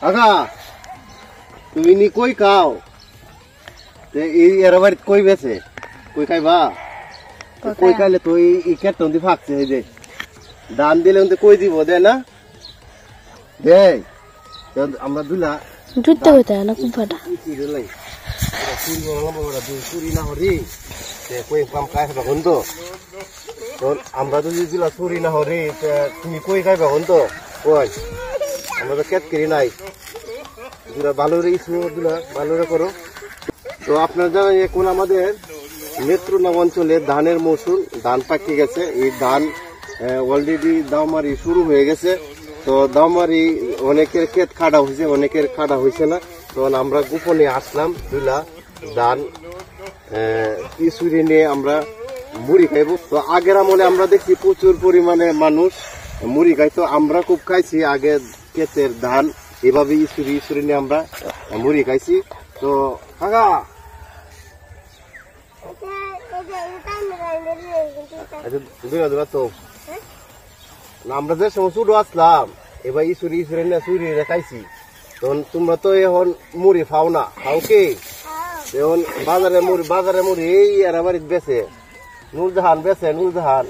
আগা তুমি নি কই খাও এই এর বাড়িতে কই বেছে কই খাইবা কই খাইলে তো এই কেটন দি ফাকছে এই যে দান দিলে ওতে কই দিব দে না দে আমরা দুলা জুতে হইতা না কুপাটা চুরি না হরি কই কাম খাইবা হন তো আমরা যদি দিলা চুরি না হরি তুমি কই খাইবা হন তো কই আমরা তো কেট করি নাই দুলা ভালো রে দুলা ভালো রে করো। তো আপনারা জানেন এখন আমাদের নেত্রকোনা অঞ্চলে ধানের মৌসুম, ধান পাকি গেছে। এই ধান অলরেডি দাওমারি শুরু হয়ে গেছে। তো দাওমারি অনেকের ক্ষেত খাড়া হয়েছে, অনেকের খাড়া হয়েছে না। তখন আমরা গোপনে আসলাম দুলা ধান ইসুরি নিয়ে আমরা মুড়ি খাইব। তো আগের আমলে আমরা দেখছি প্রচুর পরিমাণে মানুষ মুড়ি খাইতো, আমরা খুব খাইছি আগে ক্ষেতের ধান এভাবে ইসুরি নিয়ে আমরা মুড়ি খাইছি। তো কাকা তো আমরা যে সময় ছোট আসলাম এবার ইসুরি নিয়ে চুরি খাইছি, তখন তোমরা তো এখন মুড়ি খাও না, খাও কি এখন বাজারে মুড়ি এই আর বাড়িতে বেছে নুরজাহান বেছে নুরজাহান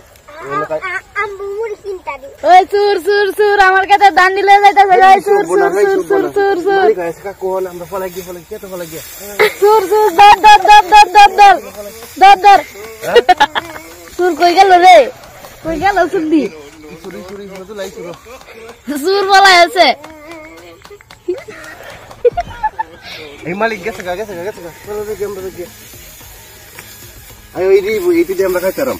ওই সুর সুর সুর আমার কাছে দান দিলে যাইতাছে গায় সুর সুর সুর সুর সুর সুর কাকা কোন আমরা ফলাই কি কেতে ফলাই কি সুর সুর দর দর দর দর দর দর দর দর সুর কই গেল রে, কই গেল সুর দি চুরি তো লাইছো সুর বলা আছে এই মালিক গেছে চলো দেখি আমরা দেখি আয় ওই দি আমরা খাইতাম।